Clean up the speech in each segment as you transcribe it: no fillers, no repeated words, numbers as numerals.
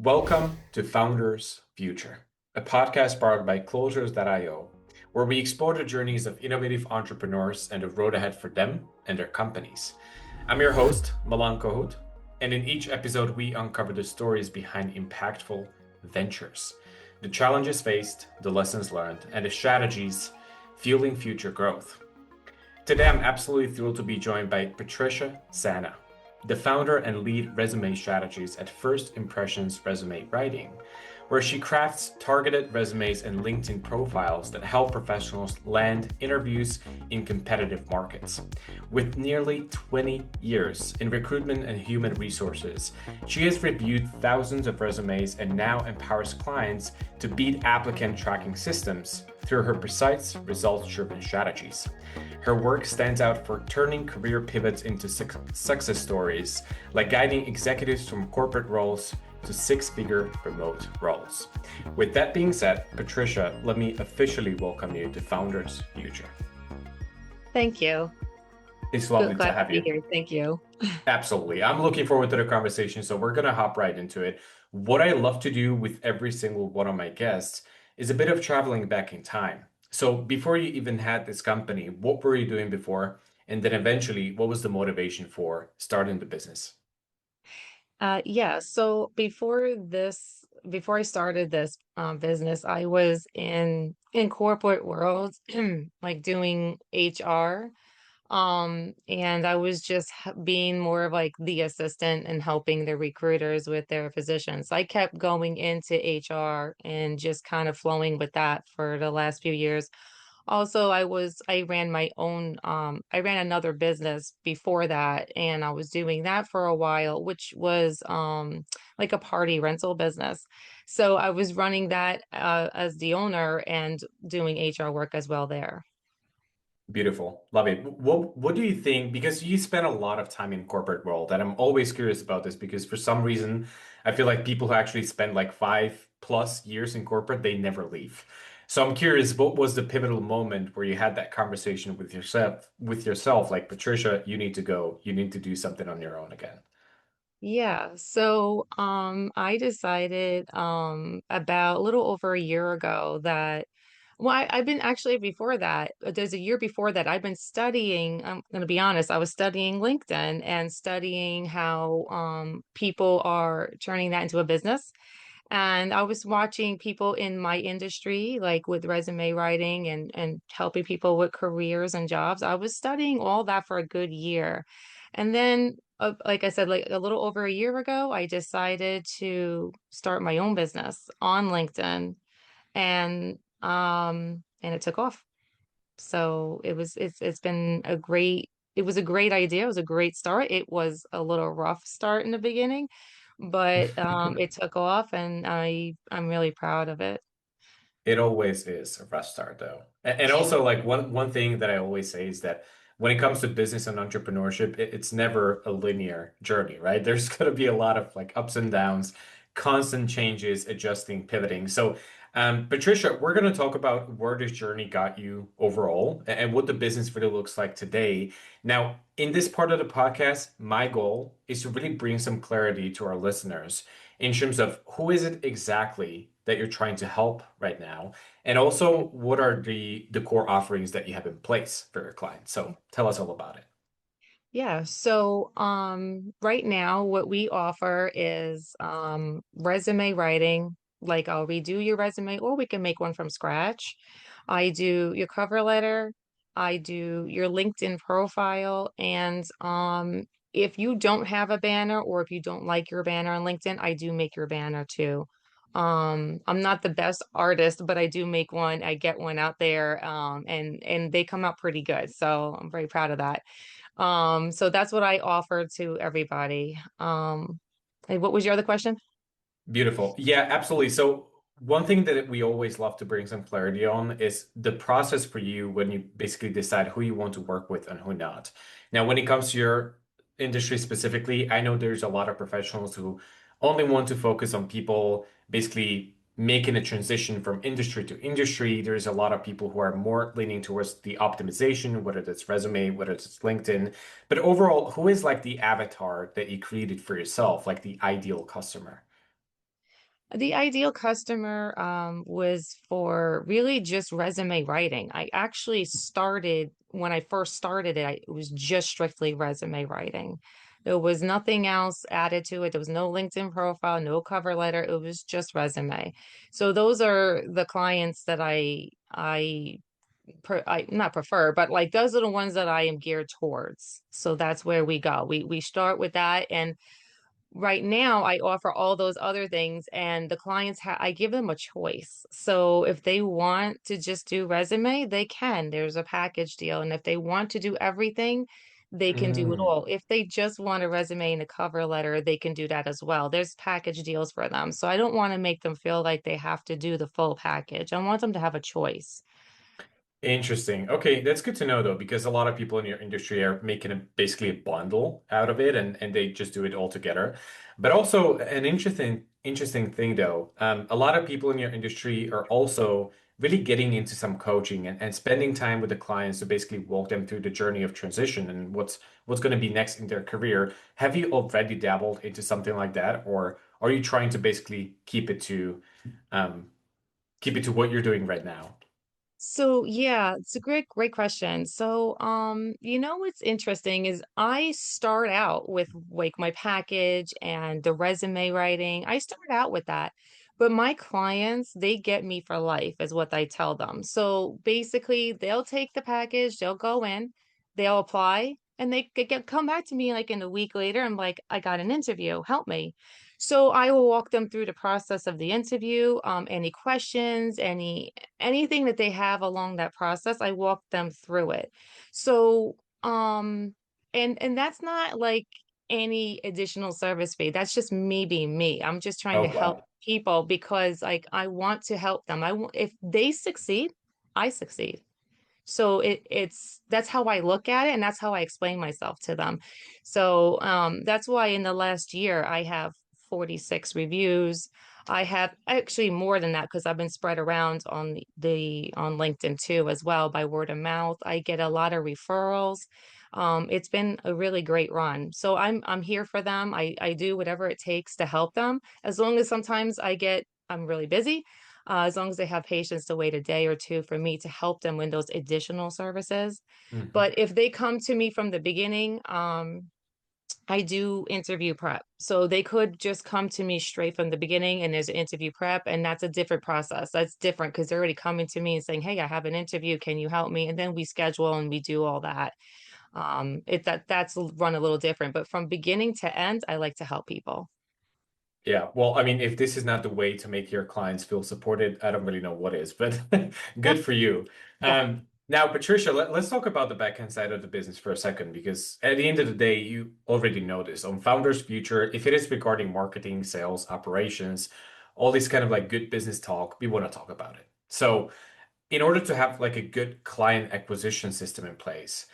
Welcome to Founders Future, a podcast powered by Closures.io, where we explore the journeys of innovative entrepreneurs and the road ahead for them and their companies. I'm your host, Milan Kohut, and in each episode, we uncover the stories behind impactful ventures, the challenges faced, the lessons learned, and the strategies fueling future growth. Today, I'm absolutely thrilled to be joined by Patricia Sanna, the founder and lead resume strategist at First Impressions Resume Writing, where she crafts targeted resumes and LinkedIn profiles that help professionals land interviews in competitive markets. With nearly 20 years in recruitment and human resources, she has reviewed thousands of resumes and now empowers clients to beat applicant tracking systems through her precise, results-driven strategies. Her work stands out for turning career pivots into success stories, like guiding executives from corporate roles to six-figure remote roles. With that being said, Patricia, let me officially welcome you to Founders Future. Thank you. It's lovely Glad to to have be you. here. Thank you. Absolutely. I'm looking forward to the conversation, so we're going to hop right into it. What I love to do with every single one of my guests is a bit of traveling back in time. So, before you even had this company, what were you doing before? And then eventually, what was the motivation for starting the business? Yeah, so before I started this business, I was in corporate world, like doing HR. And I was just being more of like the assistant and helping the recruiters with their positions. I kept going into HR and just kind of flowing with that for the last few years. Also, I ran my own, I ran another business before that, and I was doing that for a while, which was like a party rental business. So I was running that as the owner and doing HR work as well there. Beautiful. Love it. What do you think? Because you spend a lot of time in corporate world, and I'm always curious about this because for some reason I feel like people who actually spend like 5+ years in corporate, they never leave. So I'm curious, what was the pivotal moment where you had that conversation with yourself, like Patricia, you need to go, you need to do something on your own again. Yeah, so I decided about a little over a year ago that I've been actually before that, there's a year before that I've been studying, I'm going to be honest, I was studying LinkedIn and studying how people are turning that into a business. And I was watching people in my industry, like with resume writing and helping people with careers and jobs. I was studying all that for a good year. And then, like I said, like a little over a year ago, I decided to start my own business on LinkedIn, and it took off. So it's been it was a great idea. It was a great start. It was a little rough start in the beginning, but it took off, and I'm really proud of it. It always is a rush start though. And also like one thing that I always say is that when it comes to business and entrepreneurship, it's never a linear journey, right? There's going to be a lot of like ups and downs, constant changes, adjusting, pivoting. So, Patricia, we're going to talk about where this journey got you overall and what the business really looks like today. Now, in this part of the podcast, my goal is to really bring some clarity to our listeners in terms of who is it exactly that you're trying to help right now, and also what are the core offerings that you have in place for your clients. So tell us all about it. Yeah, so right now what we offer is resume writing. Like I'll redo your resume or we can make one from scratch. I do your cover letter, I do your LinkedIn profile, and if you don't have a banner or if you don't like your banner on LinkedIn, I do make your banner too. I'm not the best artist, but I do make one. I get one out there, and they come out pretty good. So I'm very proud of that. So that's what I offer to everybody. And what was your other question? Beautiful. Yeah, absolutely. So one thing that we always love to bring some clarity on is the process for you when you basically decide who you want to work with and who not. Now, when it comes to your industry specifically, I know there's a lot of professionals who only want to focus on people basically making a transition from industry to industry. There's a lot of people who are more leaning towards the optimization, whether that's resume, whether it's LinkedIn. But overall, who is like the avatar that you created for yourself, like the ideal customer? The ideal customer was for really just resume writing. I actually started when I first started it, it was just strictly resume writing. There was nothing else added to it. There was no LinkedIn profile, no cover letter. It was just resume. So those are the clients that I not prefer, but like those are the ones that I am geared towards. So that's where we go. We start with that, and right now I offer all those other things, and the clients I give them a choice. So if they want to just do resume, they can. There's a package deal. And if they want to do everything, they can do it Mm. all. If they just want a resume and a cover letter, they can do that as well. There's package deals for them. So I don't want to make them feel like they have to do the full package. I want them to have a choice. Interesting. Okay, that's good to know though, because a lot of people in your industry are making basically a bundle out of it and they just do it all together. But also an interesting thing though, a lot of people in your industry are also really getting into some coaching and spending time with the clients to basically walk them through the journey of transition and what's going to be next in their career. Have you already dabbled into something like that, or are you trying to basically um, keep it to what you're doing right now? So yeah, it's a great question. So what's interesting is I start out with like my package and the resume writing. I start out with that. But my clients, they get me for life, is what I tell them. So basically, they'll take the package, they'll go in, they'll apply, and they get come back to me like in a week later. I'm like, I got an interview, help me. So I will walk them through the process of the interview, any questions, anything that they have along that process, I walk them through it. So, and that's not like any additional service fee. That's just me being me. I'm just trying Oh, to help wow. people because like I want to help them. I want if they succeed, I succeed. So it's that's how I look at it and that's how I explain myself to them. So that's why in the last year I have 46 reviews. I have actually more than that because I've been spread around on the on LinkedIn too as well by word of mouth. I get a lot of referrals. It's been a really great run. So I'm here for them. I do whatever it takes to help them. As long as sometimes I'm really busy, as long as they have patience to wait a day or two for me to help them with those additional services. Mhm. But if they come to me from the beginning, I do interview prep. So they could just come to me straight from the beginning and there's an interview prep, and that's a different process. That's different because they're already coming to me and saying, "Hey, I have an interview. Can you help me?" And then we schedule and we do all that. That's run a little different, but from beginning to end, I like to help people. Yeah, well, I mean, if this is not the way to make your clients feel supported, I don't really know what is, but Yeah, good for you. yeah, Now, Patricia, let's talk about the backhand side of the business for a second, because at the end of the day, you already know this. On Founders Future, if it is regarding marketing, sales, operations, all this kind of like good business talk, we want to talk about it. So, in order to have like a good client acquisition system in place,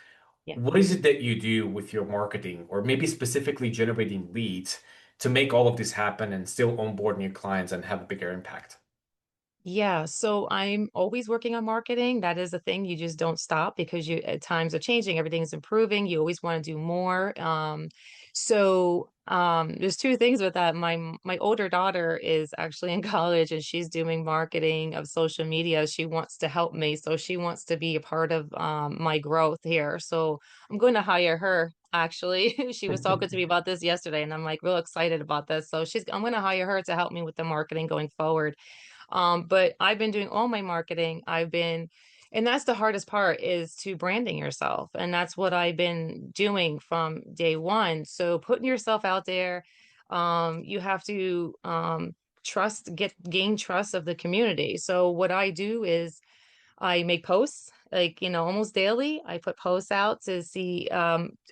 yeah. what is it that you do with your marketing, or maybe specifically generating leads to make all of this happen and still onboard new clients and have a bigger impact? Yeah, so I'm always working on marketing. That is a thing. You just don't stop because you times are changing, everything's improving. You always want to do more. There's two things with that. My older daughter is actually in college and she's doing marketing of social media. She wants to help me, so she wants to be a part of my growth here. So I'm going to hire her. Actually, she was talking to me about this yesterday, and I'm like real excited about this. So I'm going to hire her to help me with the marketing going forward. But I've been doing all my marketing. And that's the hardest part is to branding yourself. And that's what I've been doing from day one. So putting yourself out there, you have to gain trust of the community. So what I do is I make posts like, almost daily. I put posts out to see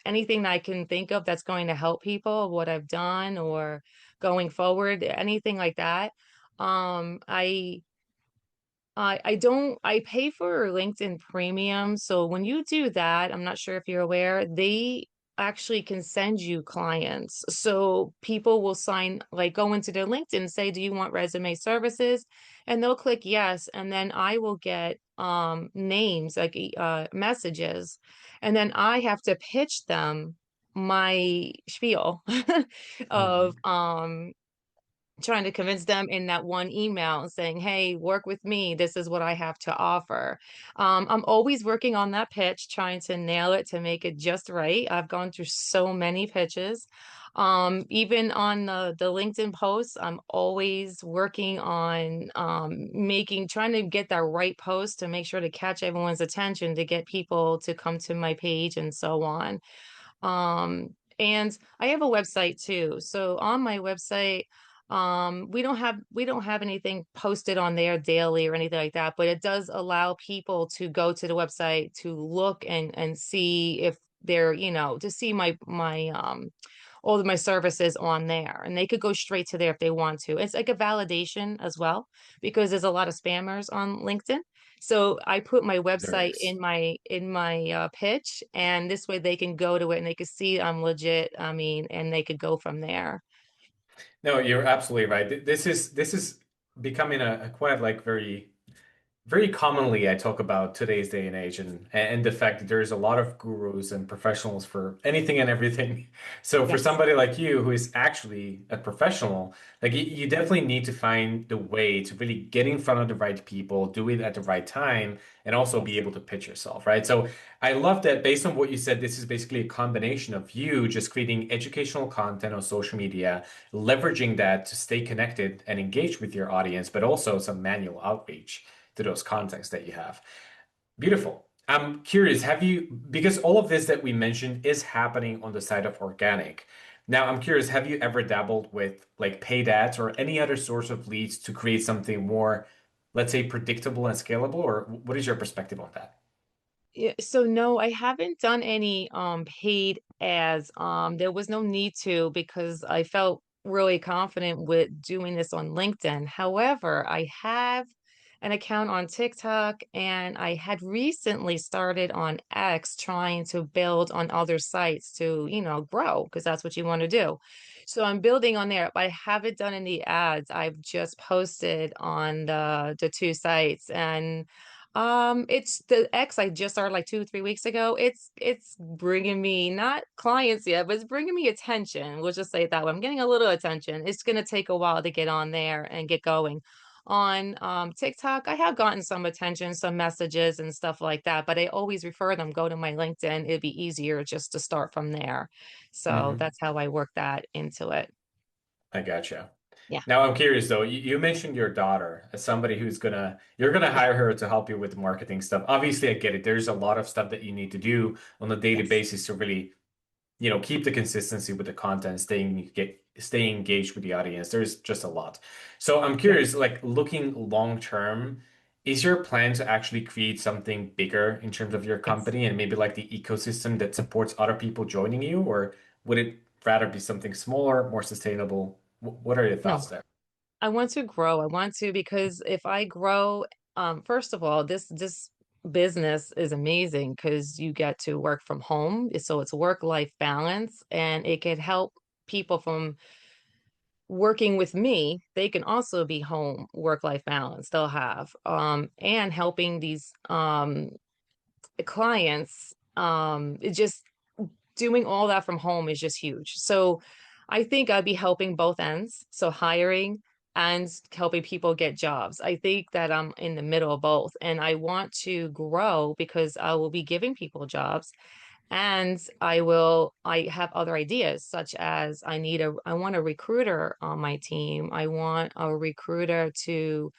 anything that I can think of that's going to help people, what I've done or going forward, anything like that. Um, I I don't I pay for LinkedIn Premium. So when you do that, I'm not sure if you're aware, they actually can send you clients. So people will go into their LinkedIn and say, "Do you want resume services?" And they'll click yes, and then I will get names like messages, and then I have to pitch them my spiel of Mhm. trying to convince them in that one email and saying, hey, work with me. This is what I have to offer. I'm always working on that pitch, trying to nail it to make it just right. I've gone through so many pitches. Even on the LinkedIn posts, I'm always working on trying to get that right post to make sure to catch everyone's attention, to get people to come to my page and so on. And I have a website too. So on my website, we don't have anything posted on there daily or anything like that, but it does allow people to go to the website to look and see if they're, to see my all of my services on there. And they could go straight to there if they want to. It's like a validation as well, because there's a lot of spammers on LinkedIn. So I put my There website is. in my pitch, and this way they can go to it and they can see I'm legit. I mean, and they could go from there. No, you're absolutely right. This is becoming a quite like very commonly I talk about today's day and age and the fact that there's a lot of gurus and professionals for anything and everything. So for Yes, somebody like you who is actually a professional, like you definitely need to find the way to really get in front of the right people, do it at the right time, and also be yes, able to pitch yourself, right? So I love that based on what you said, this is basically a combination of you just creating educational content on social media, leveraging that to stay connected and engage with your audience, but also some manual outreach to those yes. contexts that you have. Beautiful. I'm curious, have you, because all of this that we mentioned is happening on the side of organic. Now, I'm curious, have you ever dabbled with like paid ads or any other source of leads to create something more, let's say, predictable and scalable? Or what is your perspective on that? Yeah, so no, I haven't done any paid ads. There was no need to because I felt really confident with doing this on LinkedIn. However, I have an account on TikTok and I had recently started on X trying to build on other sites to, grow because that's what you want to do. So I'm building on there, but I haven't done any ads. I've just posted on the two sites and it's the X I just started like 2, 3 weeks ago. It's bringing me not clients yet, but it's bringing me attention. We'll just say it that way. I'm getting a little attention. It's gonna take a while to get on there and get going. On TikTok, I have gotten some attention, some messages and stuff like that, but I always refer them, go to my LinkedIn. It'd be easier just to start from there. So Hmm. that's how I work that into it. I gotcha. Yeah. Now I'm curious though, you mentioned your daughter as somebody you're gonna Yeah. hire her to help you with the marketing stuff. Obviously, I get it. There's a lot of stuff that you need to do on a daily Yes. basis to really keep the consistency with the content, staying engaged with the audience. There's just a lot. So I'm Yeah. curious, like looking long term, is your plan to actually create something bigger in terms of your Yes. company and maybe like the ecosystem that supports other people joining you, or would it rather be something smaller, more sustainable? What are your thoughts No. there? I want to grow. I want to because if I grow, first of all, this business is amazing because you get to work from home. So it's work-life balance and it could help people from working with me. They can also be home work-life balance they'll have. And helping these clients, it just doing all that from home is just huge. So I think I'd be helping both ends. So hiring and helping people get jobs. I think that I'm in the middle of both. And I want to grow because I will be giving people jobs. And I have other ideas, such as I want a recruiter on my team. I want a recruiter to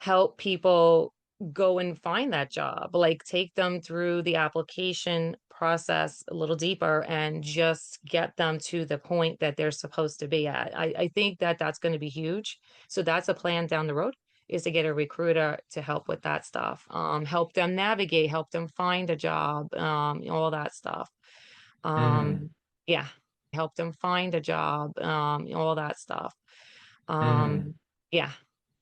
help people go and find that job, like take them through the application process a little deeper and just get them to the point that they're supposed to be at. I think that that's going to be huge. So that's a plan down the road is to get a recruiter to help with that stuff, help them navigate, help them find a job, all that stuff. Hmm. Yeah, help them find a job, all that stuff. Hmm. Um, yeah,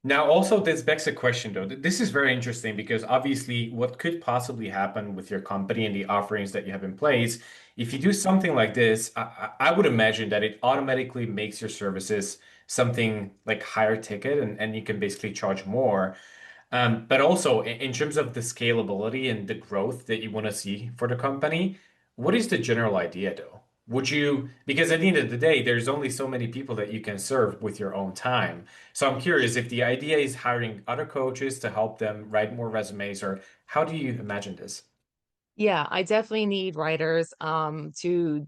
Now, also, this begs a question, though. This is very interesting because obviously, what could possibly happen with your company and the offerings that you have in place, if you do something like this, I would imagine that it automatically makes your services something like higher ticket and you can basically charge more. But also, in terms of the scalability and the growth that you want to see for the company, what is the general idea, though? would you, because at the end of the day, there's only so many people that you can serve with your own time. So I'm curious if the idea is hiring other coaches to help them write more resumes, or how do you imagine this? Yeah, I definitely need writers to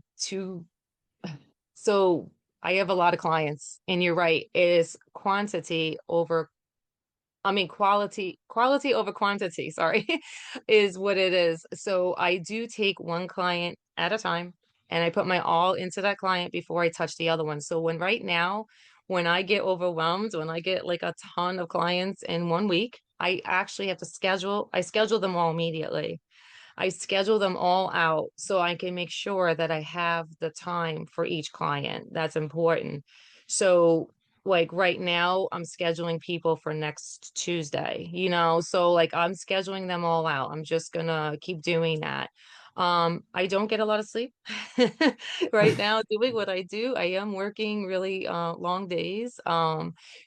so I have a lot of clients, and you're right, it is quantity over I mean, quality over quantity, sorry, is what it is. So I do take one client at a time, and I put my all into that client before I touch the other one. So right now, when I get overwhelmed, when I get like a ton of clients in 1 week, I schedule them all immediately. I schedule them all out so I can make sure that I have the time for each client. That's important. So, like right now, I'm scheduling people for next Tuesday, so like I'm scheduling them all out. I'm just gonna keep doing that. I don't get a lot of sleep right now doing what I do. I am working really long days.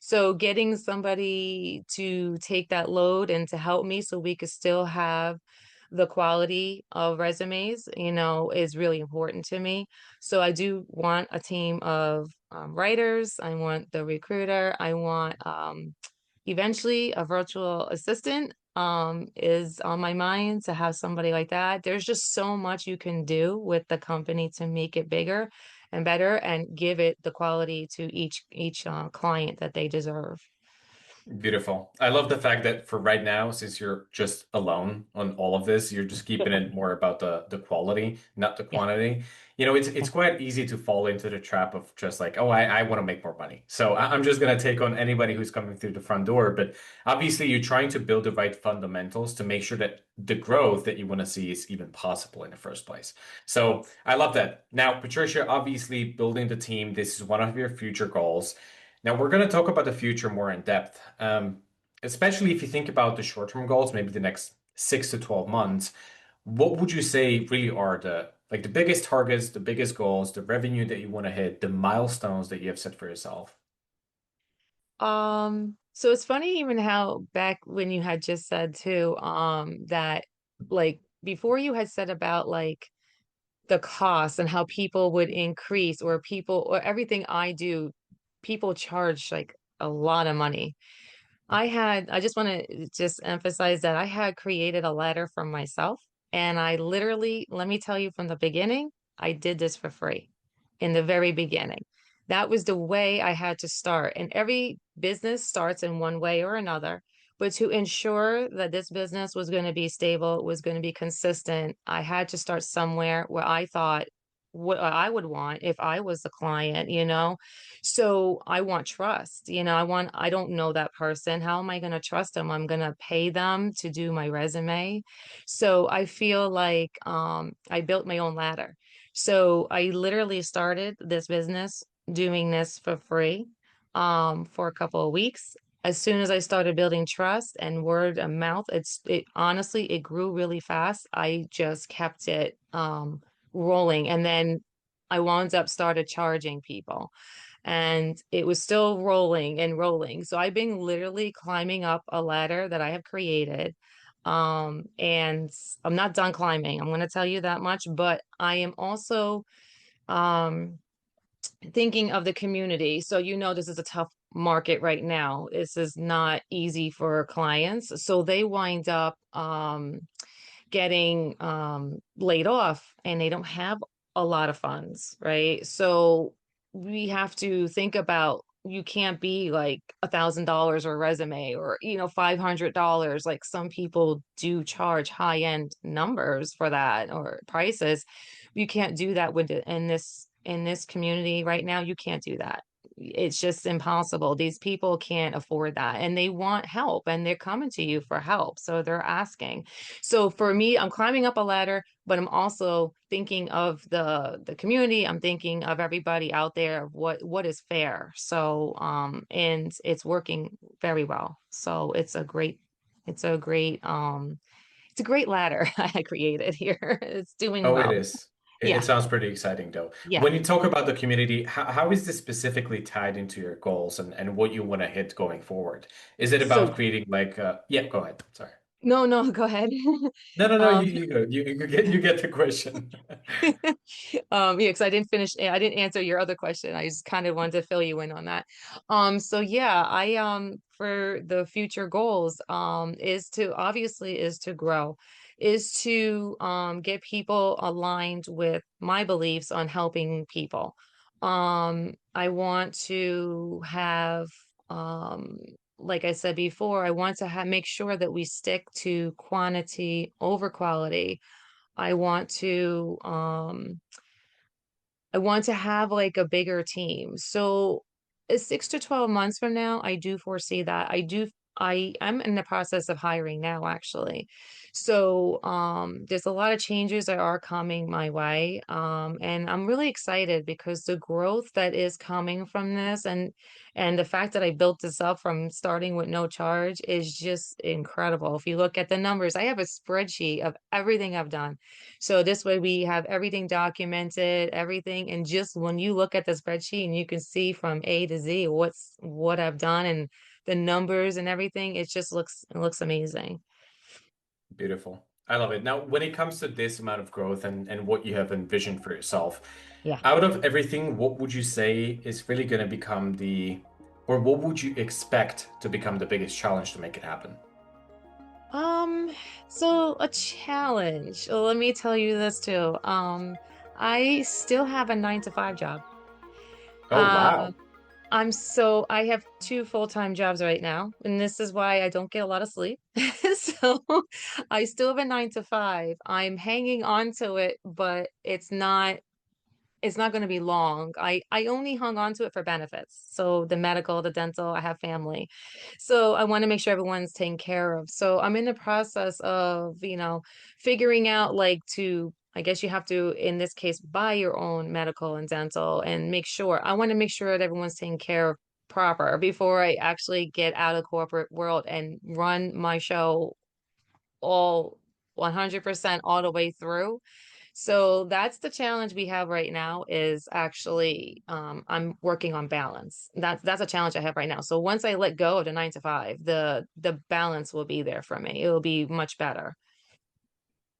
So getting somebody to take that load and to help me so we could still have the quality of resumes, is really important to me. So I do want a team of writers. I want the recruiter. I want eventually a virtual assistant is on my mind to have somebody like that. There's just so much you can do with the company to make it bigger and better and give it the quality to each client that they deserve. Beautiful. I love the fact that for right now, since you're just alone on all of this, you're just keeping it more about the quality, not the Yeah. quantity. It's quite easy to fall into the trap of just like, oh, I want to make more money. So I'm just gonna take on anybody who's coming through the front door. But obviously, you're trying to build the right fundamentals to make sure that the growth that you want to see is even possible in the first place. So I love that. Now, Patricia, obviously building the team, this is one of your future goals. Now, we're going to talk about the future more in depth, especially if you think about the short-term goals, maybe the next 6 to 12 months. What would you say really are the biggest targets, the biggest goals, the revenue that you want to hit, the milestones that you have set for yourself? So it's funny even how back when you had just said too, that like before you had said about like the cost and how people would increase or people or everything I do, people charge like a lot of money. I just want to just emphasize that I had created a letter for myself. And I literally, let me tell you from the beginning, I did this for free in the very beginning. That was the way I had to start. And every business starts in one way or another. But to ensure that this business was going to be stable, was going to be consistent, I had to start somewhere where I thought what I would want if I was the client. So I want trust. I don't know that person. How am I going to trust them? I'm going to pay them to do my resume. So I feel like I built my own ladder. So I literally started this business doing this for free for a couple of weeks. As soon as I started building trust and word of mouth, it honestly it grew really fast. I just kept it rolling, and then I wound up started charging people, and it was still rolling and rolling. So I've been literally climbing up a ladder that I have created. And I'm not done climbing. I'm going to tell you that much, but I am also um thinking of the community. So this is a tough market right now. This is not easy for clients. So they wind up getting laid off and they don't have a lot of funds, right? So we have to think about you can't be like $1,000 or a resume or $500. Like some people do charge high end numbers for that or prices. You can't do that with in this community right now. You can't do that. It's just impossible. These people can't afford that and they want help and they're coming to you for help. So they're asking. So for me, I'm climbing up a ladder, but I'm also thinking of the community. I'm thinking of everybody out there, what is fair. So and it's working very well. So it's a great ladder I created here. It's doing Oh, it well. is. It Yeah. sounds pretty exciting, though. Yeah. When you talk about the community, how is this specifically tied into your goals and what you want to hit going forward? Is it about So creating like, yeah, go ahead. Sorry. No, no, go ahead. No, no, no, Um, you go. You get the question. yeah, because I didn't finish, I didn't answer your other question. I just kind of wanted to fill you in on that. So yeah, for the future goals, is to grow, is to get people aligned with my beliefs on helping people. I want to have, um, like I said before, I want to have make sure that we stick to quantity over quality. I want to um I want to have like a bigger team. So 6 to 12 months from now, I do foresee that. I'm in the process of hiring now, actually. So there's a lot of changes that are coming my way. And I'm really excited because the growth that is coming from this and the fact that I built this up from starting with no charge is just incredible. If you look at the numbers, I have a spreadsheet of everything I've done. So this way we have everything documented, everything. And just when you look at the spreadsheet and you can see from A to Z what I've done and the numbers and everything, it looks amazing. Beautiful. I love it. Now, when it comes to this amount of growth and what you have envisioned for yourself, Yeah. out of everything, what would you say is really going to become or what would you expect to become the biggest challenge to make it happen? Um, so a challenge. Well, let me tell you this too. I still have a 9 to 5 job. Oh, Um, wow. I have two full-time jobs right now, and this is why I don't get a lot of sleep. So I still have a 9 to 5. I'm hanging on to it, but it's not going to be long. I only hung on to it for benefits. So the medical, the dental, I have family. So I want to make sure everyone's taken care of. So I'm in the process of, figuring out I guess you have to, in this case, buy your own medical and dental and I want to make sure that everyone's taken care of proper before I actually get out of corporate world and run my show all 100% all the way through. So that's the challenge we have right now is actually I'm working on balance. That's a challenge I have right now. So once I let go of the 9 to 5, the balance will be there for me. It will be much better.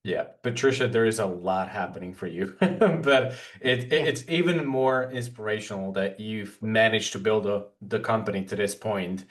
Yeah, Patricia, there is a lot happening for you, but Yeah. it's even more inspirational that you've managed to build the company to this point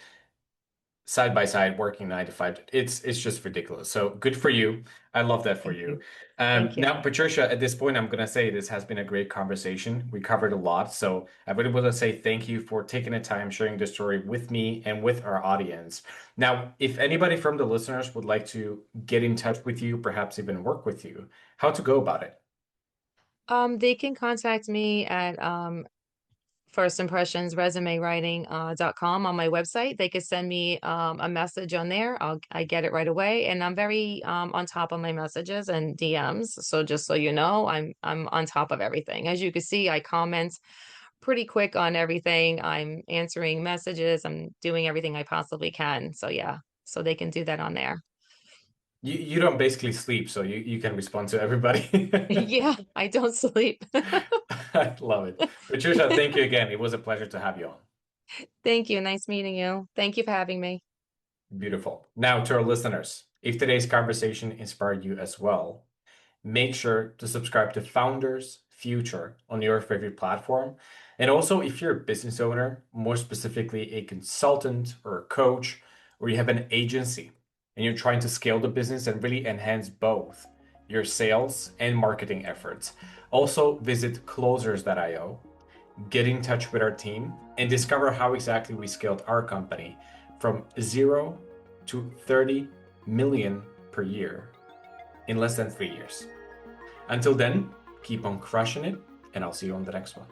side by side working 9 to 5. It's just ridiculous. So good for you. I love that for Thank you. you. Thank you. Now, Patricia, at this point, I'm gonna say this has been a great conversation. We covered a lot, so I really want to say thank you for taking the time sharing this story with me and with our audience. Now, if anybody from the listeners would like to get in touch with you, perhaps even work with you, how to go about it? They can contact me at first impressions resume writing .com on my website. They could send me a message on there. I get it right away, and I'm very on top of my messages and DMs. So just so you know, I'm on top of everything. As you can see, I comment pretty quick on everything. I'm answering messages. I'm doing everything I possibly can. So yeah, so they can do that on there. You don't basically sleep, so you can respond to everybody. Yeah, I don't sleep. I love it. Patricia, thank you again. It was a pleasure to have you on. Thank you. Nice meeting you. Thank you for having me. Beautiful. Now, to our listeners, if today's conversation inspired you as well, make sure to subscribe to Founders Future on your favorite platform. And also, if you're a business owner, more specifically a consultant or a coach, or you have an agency and you're trying to scale the business and really enhance both your sales and marketing efforts, also visit closers.io, get in touch with our team, and discover how exactly we scaled our company from 0 to 30 million per year in less than 3 years. Until then, keep on crushing it, and I'll see you on the next one.